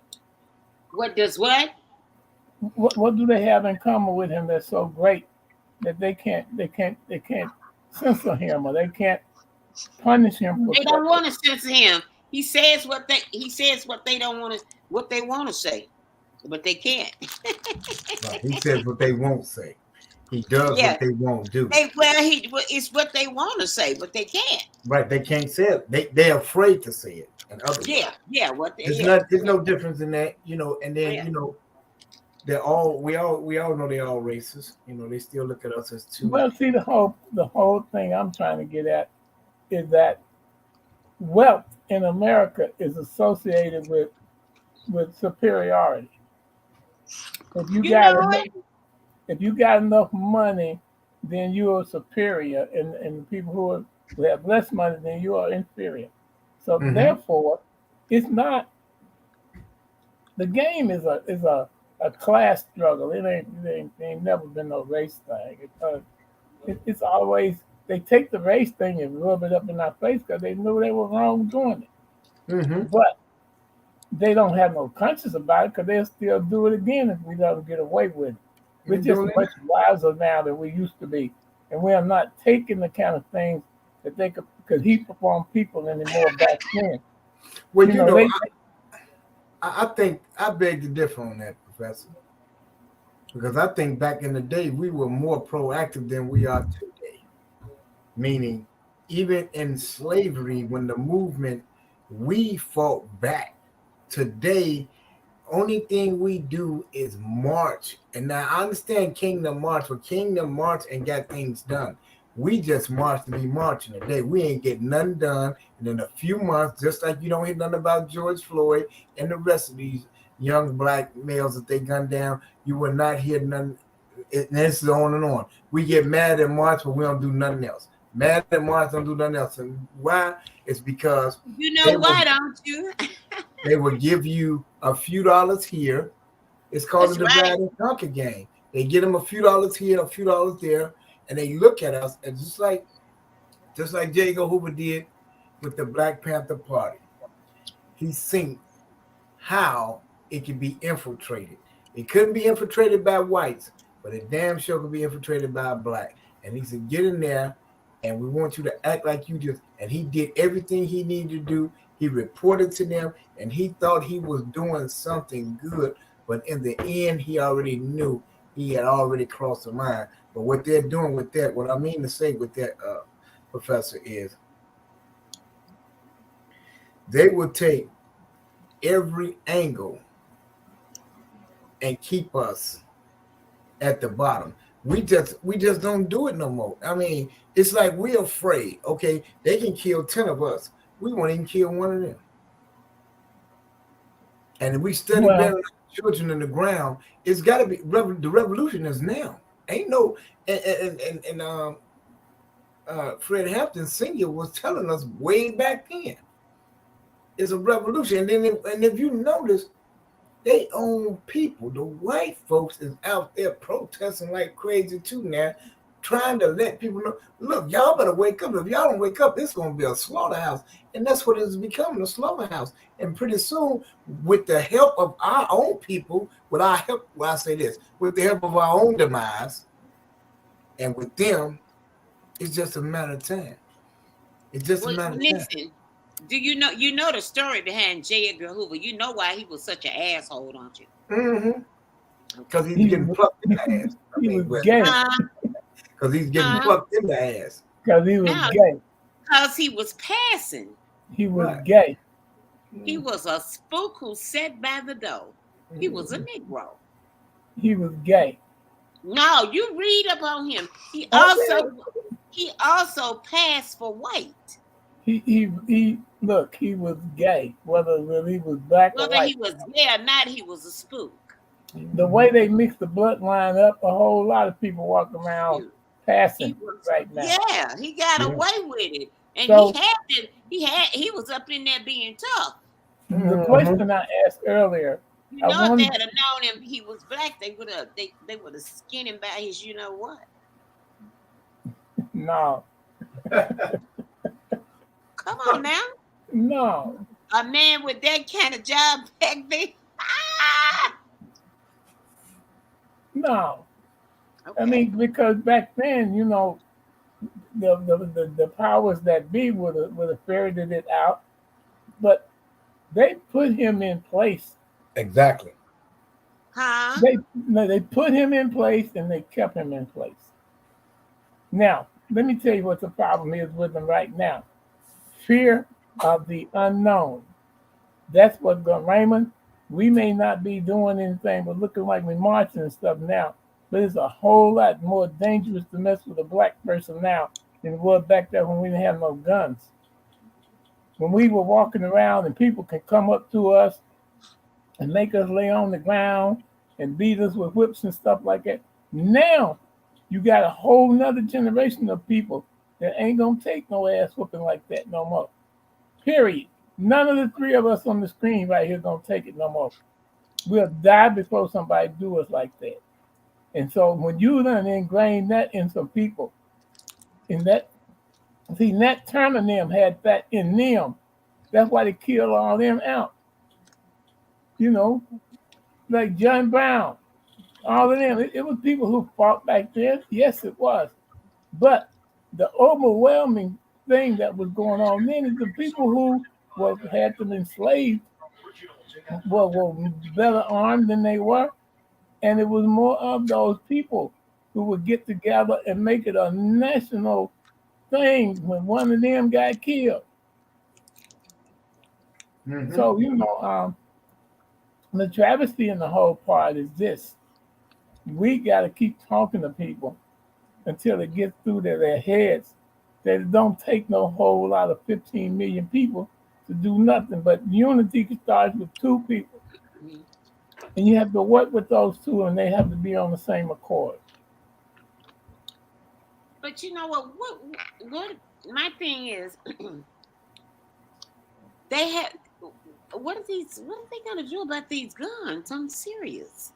Speaker 1: What does what?
Speaker 3: What do they have in common with him that's so great that they can't censor him or they can't punish him for
Speaker 1: They
Speaker 3: stuff?
Speaker 1: don't want to censor him. He says what they don't want to what they want to say, but they can't.
Speaker 2: No, he says what they won't say. He does
Speaker 1: Yeah,
Speaker 2: what they won't do.
Speaker 1: it's what they want to say, but they can't.
Speaker 2: Right? They can't say it. They're afraid to say it. In other words,
Speaker 1: Yeah, what they
Speaker 2: there's
Speaker 1: yeah,
Speaker 2: not there's no difference in that, And then
Speaker 1: yeah.
Speaker 2: they're all we all know they're all racist. They still look at us as two.
Speaker 3: Well, see, the whole thing I'm trying to get at is that wealth in America is associated with superiority. If you
Speaker 1: You
Speaker 3: got
Speaker 1: know
Speaker 3: enough,
Speaker 1: what?
Speaker 3: if you got enough money, then you are superior, and the people who have less money, then you are inferior. So
Speaker 2: Mm-hmm.
Speaker 3: therefore, it's not the game is a class struggle. It ain't never been no race thing. It's always they take the race thing and rub it up in our face because they knew they were wrong doing it.
Speaker 2: Mm-hmm.
Speaker 3: But they don't have no conscience about it because they'll still do it again if we let them get away with it. We're
Speaker 2: They're
Speaker 3: just
Speaker 2: doing
Speaker 3: much wiser now than we used to be, and we are not taking the kind of things that they could heap upon people anymore back then.
Speaker 2: Well,
Speaker 3: You know, they
Speaker 2: I think I beg to differ on that, Professor, because I think back in the day we were more proactive than we are today. Meaning, even in slavery, when the movement, we fought back. Today, only thing we do is march. And now I understand Kingdom March, but Kingdom March and got things done. We just march to be marching today. We ain't get nothing done. And in a few months, just like you don't hear nothing about George Floyd and the rest of these young black males that they gunned down, you will not hear nothing. And this is on and on. We get mad at March, but we don't do nothing else. Mad at March, don't do nothing else. And why? It's because
Speaker 1: You know
Speaker 2: they will
Speaker 1: why, don't you?
Speaker 2: they will give you a few dollars here. It's called
Speaker 1: That's
Speaker 2: the
Speaker 1: right.
Speaker 2: divide and conquer game. They get them a few dollars here, a few dollars there, and they look at us and just like J. Edgar Hoover did with the Black Panther Party. He seen how it can be infiltrated. It couldn't be infiltrated by whites, but it damn sure could be infiltrated by black. And he said, get in there, and we want you to act like you just. And he did everything he needed to do. He reported to them, and he thought he was doing something good, but in the end, he already knew he had already crossed the line. But what they're doing with that, what I mean to say with that, Professor, is they will take every angle and keep us at the bottom. We just don't do it no more. I mean, it's like we're afraid. Okay, they can kill 10 of us. We won't even kill one of them. And if we study
Speaker 3: well,
Speaker 2: burying children in the ground, it's got to be the revolution is now. Ain't no Fred Hampton Sr. was telling us way back then. It's a revolution, and then if you notice, they own people. The white folks is out there protesting like crazy too now, trying to let people know, look, y'all better wake up. If y'all don't wake up, it's going to be a slaughterhouse. And that's what it's becoming, a slaughterhouse. And pretty soon, with the help of our own people, with our help, well, I say this, with the help of our own demise, and with them, it's just a matter of time. It's just a
Speaker 1: Well,
Speaker 2: matter of time.
Speaker 1: listen. Do you know the story behind J. Edgar Hoover? You know why he was such an asshole, don't you?
Speaker 2: Mm-hmm. Because
Speaker 1: Okay.
Speaker 2: he's
Speaker 3: he
Speaker 2: getting
Speaker 3: was
Speaker 2: plucked in the ass. I
Speaker 3: he
Speaker 2: mean,
Speaker 3: was gay
Speaker 2: because he's getting
Speaker 1: Uh,
Speaker 2: plucked in the ass.
Speaker 3: because he was
Speaker 1: now,
Speaker 3: gay.
Speaker 1: because he was passing.
Speaker 3: He was
Speaker 2: Right.
Speaker 3: gay.
Speaker 1: He was a spook who sat by the door. He was a
Speaker 2: Mhm.
Speaker 1: Negro.
Speaker 3: He was gay.
Speaker 1: No, you read up on him.
Speaker 3: Okay.
Speaker 1: He also passed for white.
Speaker 3: He look, he was gay, whether he was black or
Speaker 1: Whether
Speaker 3: white.
Speaker 1: he was gay or not, he was a spook.
Speaker 3: The way they mix the bloodline up, a whole lot of people walk around
Speaker 1: Shoot. He
Speaker 3: passing
Speaker 1: was,
Speaker 3: right now.
Speaker 1: yeah, he got
Speaker 2: Yeah.
Speaker 1: away with it. And
Speaker 3: So
Speaker 1: he was up in there being tough.
Speaker 3: the
Speaker 2: Mm-hmm.
Speaker 3: question I asked earlier,
Speaker 1: You
Speaker 3: I
Speaker 1: know, if they
Speaker 3: wanted
Speaker 1: had known him he was black, they would have skinned him by his you know what.
Speaker 3: no,
Speaker 1: Come on now.
Speaker 3: no,
Speaker 1: A man with that kind of job back then. Ah!
Speaker 3: no. I
Speaker 1: Okay.
Speaker 3: mean, because back then, the powers that be would have ferreted it out, but they put him in place.
Speaker 2: Exactly.
Speaker 1: Huh?
Speaker 3: They no, they put him in place and they kept him in place. Now, let me tell you what the problem is with them right now. Fear of the unknown. That's what's going, Raymond. We may not be doing anything, but looking like we're marching and stuff now. But it's a whole lot more dangerous to mess with a black person now than it was back there when we didn't have no guns. When we were walking around and people can come up to us and make us lay on the ground and beat us with whips and stuff like that. Now you got a whole nother generation of people that ain't gonna take no ass whooping like that no more. Period. None of the three of us on the screen right here gonna take it no more. We'll die before somebody do us like that. And so when you done ingrain that in some people, in that see Nat Turner and them had that in them. That's why they killed all them out. You know, like John Brown, all of them. It was people who fought back then. Yes, it was. But the overwhelming thing that was going on then is the people who had them enslaved were better armed than they were. And it was more of those people who would get together and make it a national thing when one of them got killed.
Speaker 2: Mm-hmm.
Speaker 3: So, the travesty in the whole part is this. We got to keep talking to people until it gets through to their heads that it don't take no whole lot of 15 million people to do nothing. But unity starts with two people.
Speaker 1: Mhm.
Speaker 3: And you have to work with those two and they have to be on the same accord.
Speaker 1: But you know what? What? My thing is, they have. What are these? What are they gonna do about these guns? I'm serious.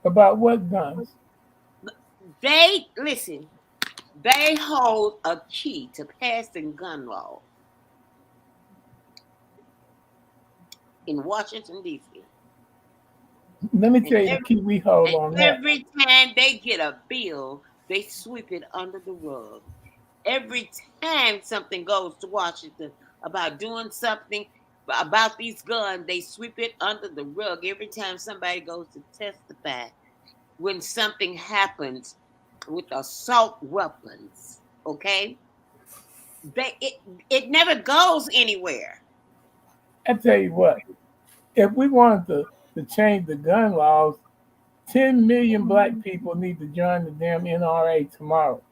Speaker 3: About what guns?
Speaker 1: They listen. They hold a key to passing gun law in Washington D.C.
Speaker 3: Let me
Speaker 1: And
Speaker 3: tell you the key we hold
Speaker 1: and
Speaker 3: on that.
Speaker 1: every time they get a bill, they sweep it under the rug. Every time something goes to Washington about doing something about these guns, they sweep it under the rug. Every time somebody goes to testify, when something happens with assault weapons, okay, they it never goes anywhere.
Speaker 3: I tell you what, if we wanted to change the gun laws, 10 million black people need to join the damn NRA tomorrow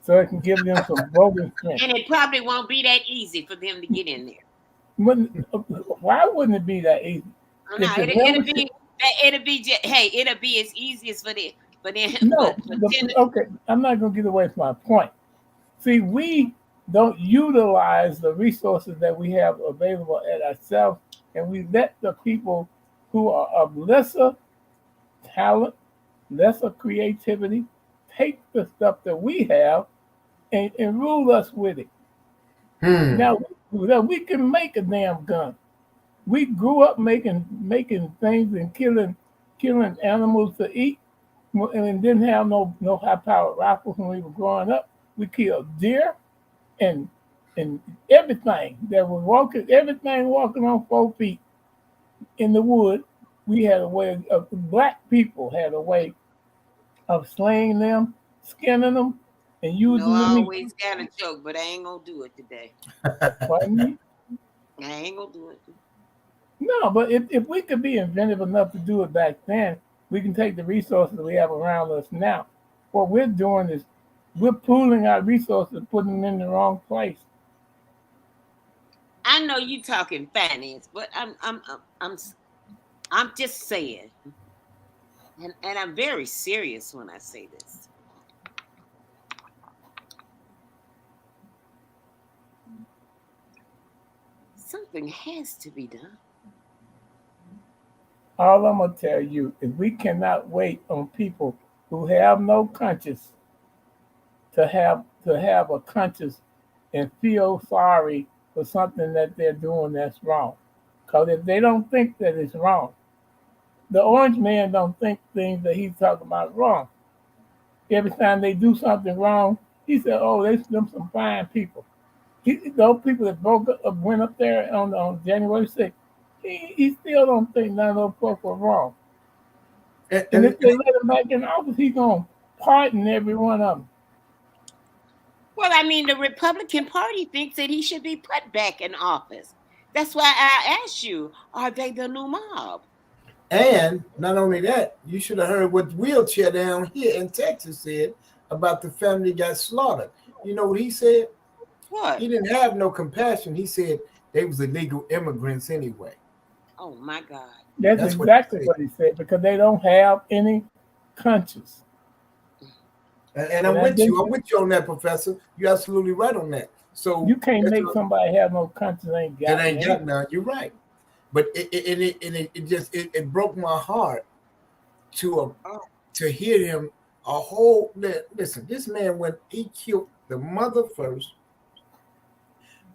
Speaker 3: so it can give them some voting strength.
Speaker 1: And it probably won't be that easy for them to get in there.
Speaker 3: Why wouldn't it be that easy?
Speaker 1: Oh, no,
Speaker 3: If the membership,
Speaker 1: it'll be just, hey, it'll be as easy as for them
Speaker 3: no,
Speaker 1: for
Speaker 3: okay, I'm not going to get away from my point. See, we don't utilize the resources that we have available at ourselves, and we let the people who are of lesser talent, lesser creativity, take the stuff that we have and rule us with it.
Speaker 2: Hmm.
Speaker 3: Now we can make a damn gun. We grew up making things and killing animals to eat, and didn't have no high powered rifles when we were growing up. We killed deer and and everything that was walking, everything walking on 4 feet in the wood. We had a way of black people had a way of slaying them, skinning them, and
Speaker 1: you know,
Speaker 3: using the
Speaker 1: I
Speaker 3: meat.
Speaker 1: always got a joke, but I ain't gonna do it today.
Speaker 3: Pardon me?
Speaker 1: I ain't gonna do it.
Speaker 3: No, but if we could be inventive enough to do it back then, we can take the resources we have around us now. What we're doing is we're pooling our resources, putting them in the wrong place.
Speaker 1: I know you talking finance, but I'm just saying, and I'm very serious when I say this. Something has to be done.
Speaker 3: All I'm gonna tell you is we cannot wait on people who have no conscience to have a conscience and feel sorry for something that they're doing that's wrong. Because if they don't think that it's wrong, the orange man don't think things that he's talking about wrong. Every time they do something wrong, he said, "Oh, they them some fine people." Those people that went up there on January 6th, he still don't think none of those folks were wrong.
Speaker 2: And,
Speaker 3: And
Speaker 2: and,
Speaker 3: if they let him back in office, he's gonna pardon every one of them.
Speaker 1: Well, I mean, the Republican Party thinks that he should be put back in office. That's why I asked you, are they the new mob?
Speaker 2: and not only that, you should have heard what Wheelchair down here in Texas said about the family that got slaughtered. You know what he said?
Speaker 1: What?
Speaker 2: He didn't have no compassion. He said they was illegal immigrants anyway.
Speaker 1: Oh my God.
Speaker 3: That's
Speaker 2: That's what he
Speaker 3: exactly
Speaker 2: said.
Speaker 3: what he said because they don't have any conscience.
Speaker 2: And
Speaker 3: And
Speaker 2: I'm
Speaker 3: I
Speaker 2: with you.
Speaker 3: think
Speaker 2: I'm with you on that, Professor. You're absolutely right on that. So
Speaker 3: you can't
Speaker 2: that's
Speaker 3: make somebody have no conscience ain't
Speaker 2: it
Speaker 3: got
Speaker 2: ain't
Speaker 3: any.
Speaker 2: got none. You're right. But it broke my heart to
Speaker 1: Oh,
Speaker 2: to hear him a whole listen. This man when he killed the mother first,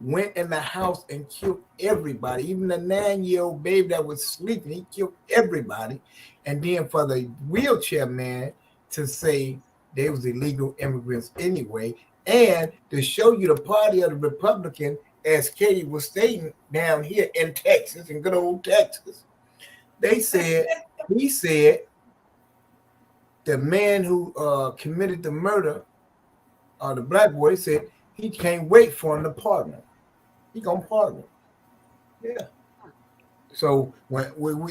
Speaker 2: went in the house and killed everybody, even the 9-year-old baby that was sleeping. He killed everybody, and then for the wheelchair man to say they was illegal immigrants anyway, and to show you the party of the Republican, as Katie was stating down here in Texas, in good old Texas, they said he said the man who committed the murder, the black boy, said he can't wait for him to pardon him. He gonna pardon him. Yeah. So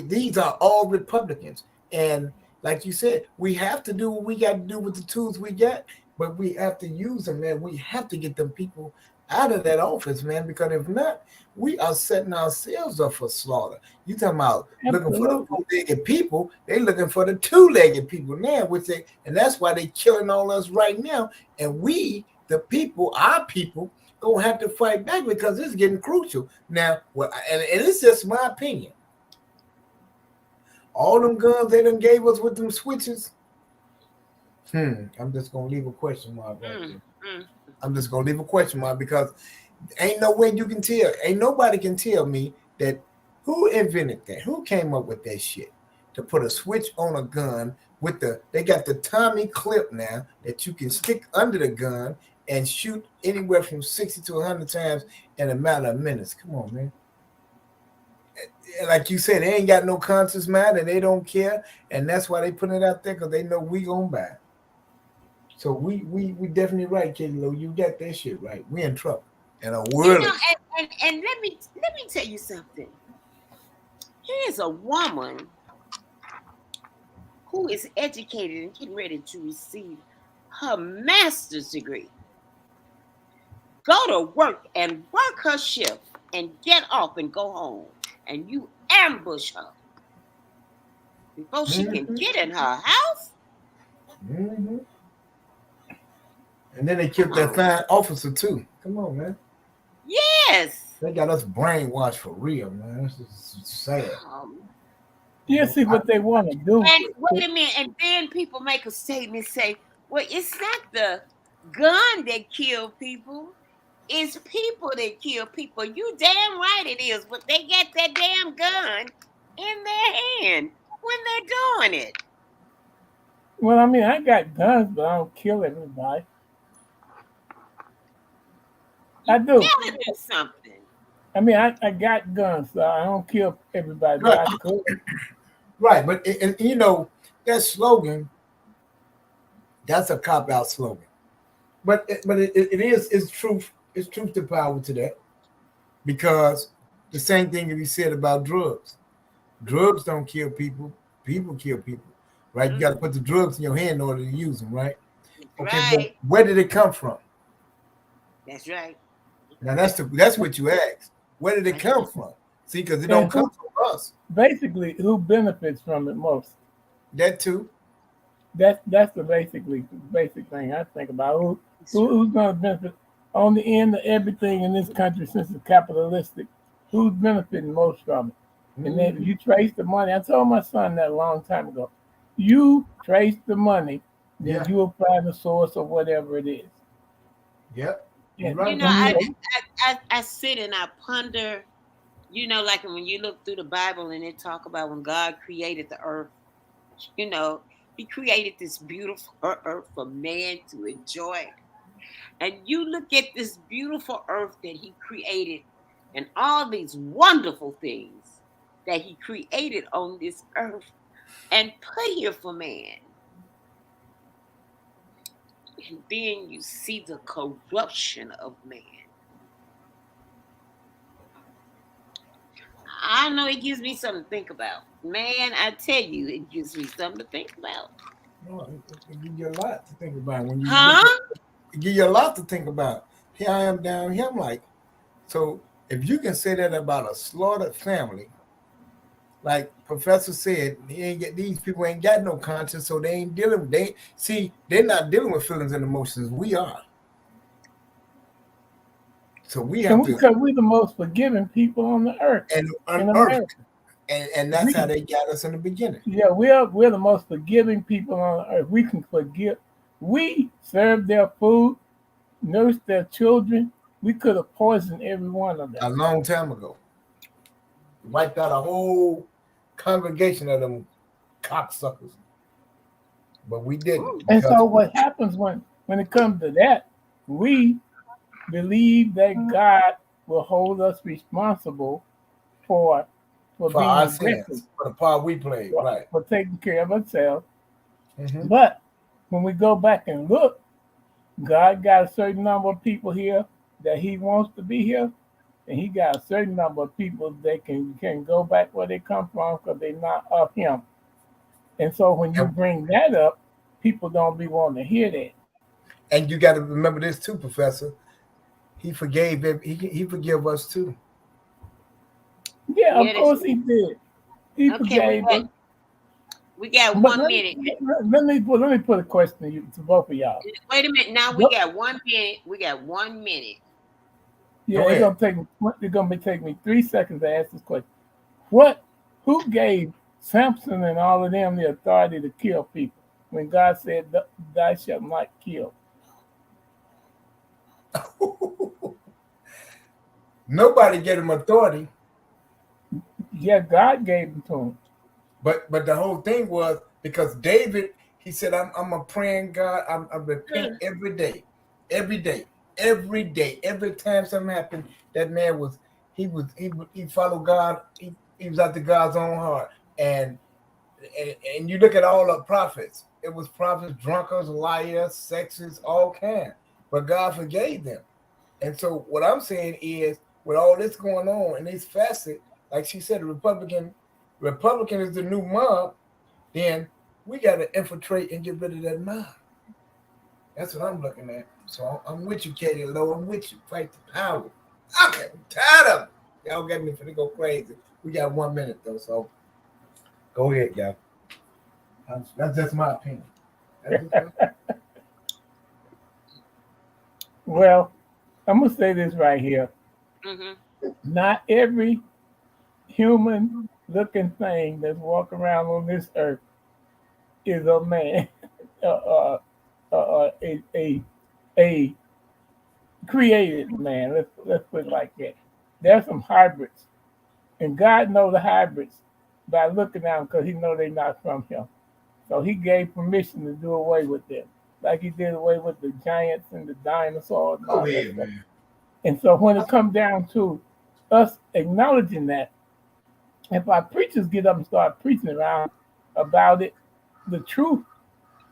Speaker 2: these are all Republicans, and like you said, we have to do what we got to do with the tools we got, but we have to use them, man. We have to get them people out of that office, man, because if not, we are setting ourselves up for slaughter. You talking about looking for the
Speaker 3: Absolutely.
Speaker 2: one-legged people? They looking for the two-legged people now, and that's why they killing all us right now. And we, the people, our people, gonna have to fight back because it's getting crucial now. Well, and it's just my opinion. All them guns they done gave us with them switches. I'm just gonna leave a question mark right there.
Speaker 1: mm.
Speaker 2: I'm just gonna leave a question mark because ain't no way you can tell. Ain't nobody can tell me that who invented that. Who came up with that shit to put a switch on a gun with they got the Tommy clip now that you can stick under the gun and shoot anywhere from 60 to 100 times in a matter of minutes. Come on, man. Like you said, they ain't got no conscious mind and they don't care. And that's why they put it out there because they know we gonna buy it. So we definitely right, Katie Lowe. You got that shit right. We in trouble. And a
Speaker 1: You
Speaker 2: world.
Speaker 1: know, and let me tell you something. Here's a woman who is educated and getting ready to receive her master's degree. Go to work and work her shift and get off and go home. And you ambush her before she can get in her house.
Speaker 2: Mm-hmm. And then they killed that fine officer too. Come on, man.
Speaker 1: Yes.
Speaker 2: They got us brainwashed for real, man. This is sad.
Speaker 3: You see what they want to do.
Speaker 1: And wait a minute, and then people make a statement say, well, it's not the gun that kill people, it's people that kill people. You damn right it is, but they got that damn gun in their hand when they're doing it.
Speaker 3: Well, I mean, I got guns, but I don't kill everybody. I do.
Speaker 1: Gotta do something.
Speaker 3: I mean, I got guns, so I don't kill everybody, but I could.
Speaker 2: Right, but and you know that slogan, that's a cop out slogan. But it's truth. It's truth to power to that, because the same thing can be said about drugs. Drugs don't kill people. People kill people. right? You got to put the drugs in your hand in order to use them, right? Okay, but
Speaker 1: Right.
Speaker 2: where did it come from?
Speaker 1: That's right.
Speaker 2: Now that's what you asked. Where did it
Speaker 1: That's
Speaker 2: come
Speaker 1: right.
Speaker 2: from? See, because it
Speaker 3: And
Speaker 2: don't come
Speaker 3: who
Speaker 2: from us.
Speaker 3: basically who benefits from it most?
Speaker 2: That too.
Speaker 3: That's the basic thing I think about.
Speaker 1: That's right.
Speaker 3: Who's going to benefit on the end of everything in this country since it's capitalistic? Who's benefiting most from it? And then
Speaker 2: Mhm.
Speaker 3: you trace the money. I told my son that a long time ago. You trace the money, then
Speaker 2: Yeah.
Speaker 3: you will find the source of whatever it is.
Speaker 2: Yep. You're
Speaker 3: And,
Speaker 1: You
Speaker 2: right
Speaker 1: know,
Speaker 2: about
Speaker 3: and you
Speaker 1: I,
Speaker 2: that.
Speaker 3: know,
Speaker 1: I sit and I ponder. Like when you look through the Bible and it talk about when God created the earth. You know, He created this beautiful earth for man to enjoy. And you look at this beautiful earth that He created, and all these wonderful things that He created on this earth and put here for man. And then you see the corruption of man. I know it gives me something to think about. Man, I tell you, it gives me something to think about.
Speaker 2: No, it gives you a lot to think about when you look
Speaker 1: Huh?
Speaker 2: at it. Give you a lot to think about. Here I am down here. I'm like, so if you can say that about a slaughtered family, like Professor said, he ain't get these people ain't got no conscience, so they ain't dealing. They see they're not dealing with feelings and emotions. We are, so we have to
Speaker 3: because we're the most forgiving people on the earth
Speaker 2: and
Speaker 3: in
Speaker 2: unearth,
Speaker 3: America.
Speaker 2: and that's how
Speaker 3: We
Speaker 2: they got us in the beginning.
Speaker 3: Yeah, we're the most forgiving people on earth. We can forgive. We serve their food, nurse their children. We could have poisoned every one of them.
Speaker 2: A long time ago, wiped out a whole congregation of them cocksuckers, but we didn't
Speaker 1: Ooh.
Speaker 3: And
Speaker 2: because
Speaker 3: so what happens when it comes to that, we believe that God will hold us responsible for for
Speaker 2: for
Speaker 3: being
Speaker 2: our
Speaker 3: aggressive,
Speaker 2: sins, for the part we played, right?
Speaker 3: for taking care of ourselves.
Speaker 2: Mm-hmm.
Speaker 3: But when we go back and look, God got a certain number of people here that He wants to be here, and He got a certain number of people that can go back where they come from because they're not of Him. And so when you
Speaker 2: And,
Speaker 3: bring that up, people don't be wanting to hear that.
Speaker 2: and you got to remember this too, Professor. He forgave him. He forgive us too.
Speaker 3: Yeah, of
Speaker 1: Yeah, that's
Speaker 3: course He did. He
Speaker 1: okay. We
Speaker 3: forgave
Speaker 1: got
Speaker 3: us.
Speaker 1: we got
Speaker 3: But
Speaker 1: 1 minute.
Speaker 3: let me put a question to you to both of y'all.
Speaker 1: Wait a minute. Now we
Speaker 3: What?
Speaker 1: got 1 minute. We got 1 minute.
Speaker 3: Yeah,
Speaker 2: Go
Speaker 3: it's
Speaker 2: ahead.
Speaker 3: gonna take me. It's gonna take me 3 seconds to ask this question. What? Who gave Samson and all of them the authority to kill people when God said, "Thou shalt not kill"?
Speaker 2: Nobody gave him authority,
Speaker 3: Yeah, God gave them to him.
Speaker 2: but the whole thing was because David. He said, "I'm a praying God. I repent every day, every day, every day. Every time something happened, that man he followed God. He was after God's own heart. And you look at all the prophets. It was prophets, drunkards, liars, sexists, all kind. But God forgave them. And so what I'm saying is, with all this going on and these facets, like she said, Republican is the new mob. Then we got to infiltrate and get rid of that mob. That's what I'm looking at. So I'm with you, Katie Lowe. I'm with you. Fight the power. Okay, I'm tired of it. Y'all got me finna go crazy. We got 1 minute though, so go ahead, y'all. That's just my opinion. That's just my
Speaker 3: Well, I'm gonna say this right here.
Speaker 1: Mm-hmm.
Speaker 3: Not every human-looking thing that's walking around on this earth is a man, uh, uh, a created man. Let's put it like that. There's some hybrids, and God knows the hybrids by looking at them because He know they're not from Him. So He gave permission to do away with them, like He did away with the giants and the dinosaurs and
Speaker 2: go
Speaker 3: all that
Speaker 2: ahead,
Speaker 3: stuff.
Speaker 2: man.
Speaker 3: And so when it comes down to us acknowledging that, if our preachers get up and start preaching around about it, the truth,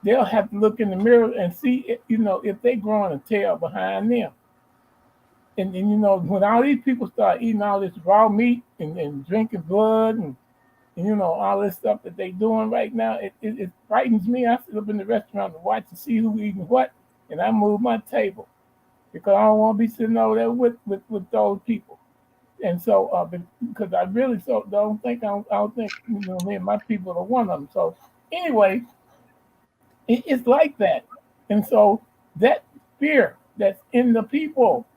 Speaker 3: they'll have to look in the mirror and see, if they growing a tail behind them. And when all these people start eating all this raw meat and drinking blood and all this stuff that they doing right now, it frightens me. I sit up in the restaurant and watch and see who eating what, and I move my table because I don't want to be sitting over there with those people. And so, because I really I don't think me and my people are one of them. So anyway, it's like that, and so that fear that's in the people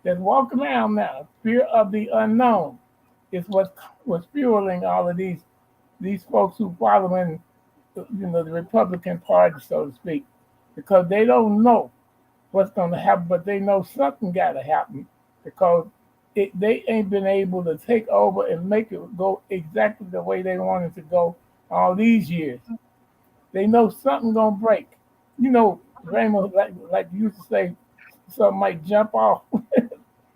Speaker 3: that walk around now, fear of the unknown, is what's fueling all of these folks who following the Republican Party, so to speak, because they don't know what's going to happen, but they know something got to happen because they ain't been able to take over and make it go exactly the way they wanted to go all these years. They know something gonna break. Raymond, like you used to say, something might jump off.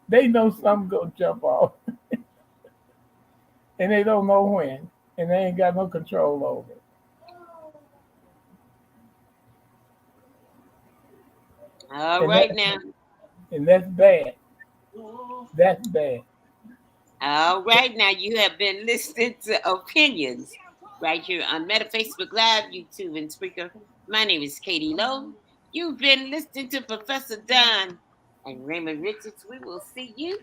Speaker 3: They know something gonna jump off, and they don't know when, and they ain't got no control over it.
Speaker 1: All
Speaker 3: And
Speaker 1: right now.
Speaker 3: that's bad. That's bad.
Speaker 1: All right now. You have been listening to Opinions right here on Meta, Facebook Live, YouTube, and Spreaker. My name is Katie Lowe. You've been listening to Professor Don and Raymond Richards. We will see you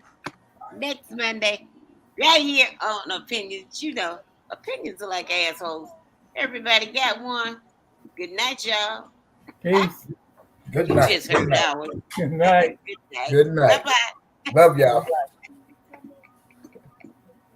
Speaker 1: next Monday right here on Opinions. Opinions are like assholes. Everybody got one. Good night, y'all.
Speaker 3: Peace.
Speaker 2: Good
Speaker 1: You
Speaker 2: night.
Speaker 1: just heard ours.
Speaker 3: Good night.
Speaker 1: Good night.
Speaker 2: Good night.
Speaker 1: Bye-bye.
Speaker 2: Love y'all.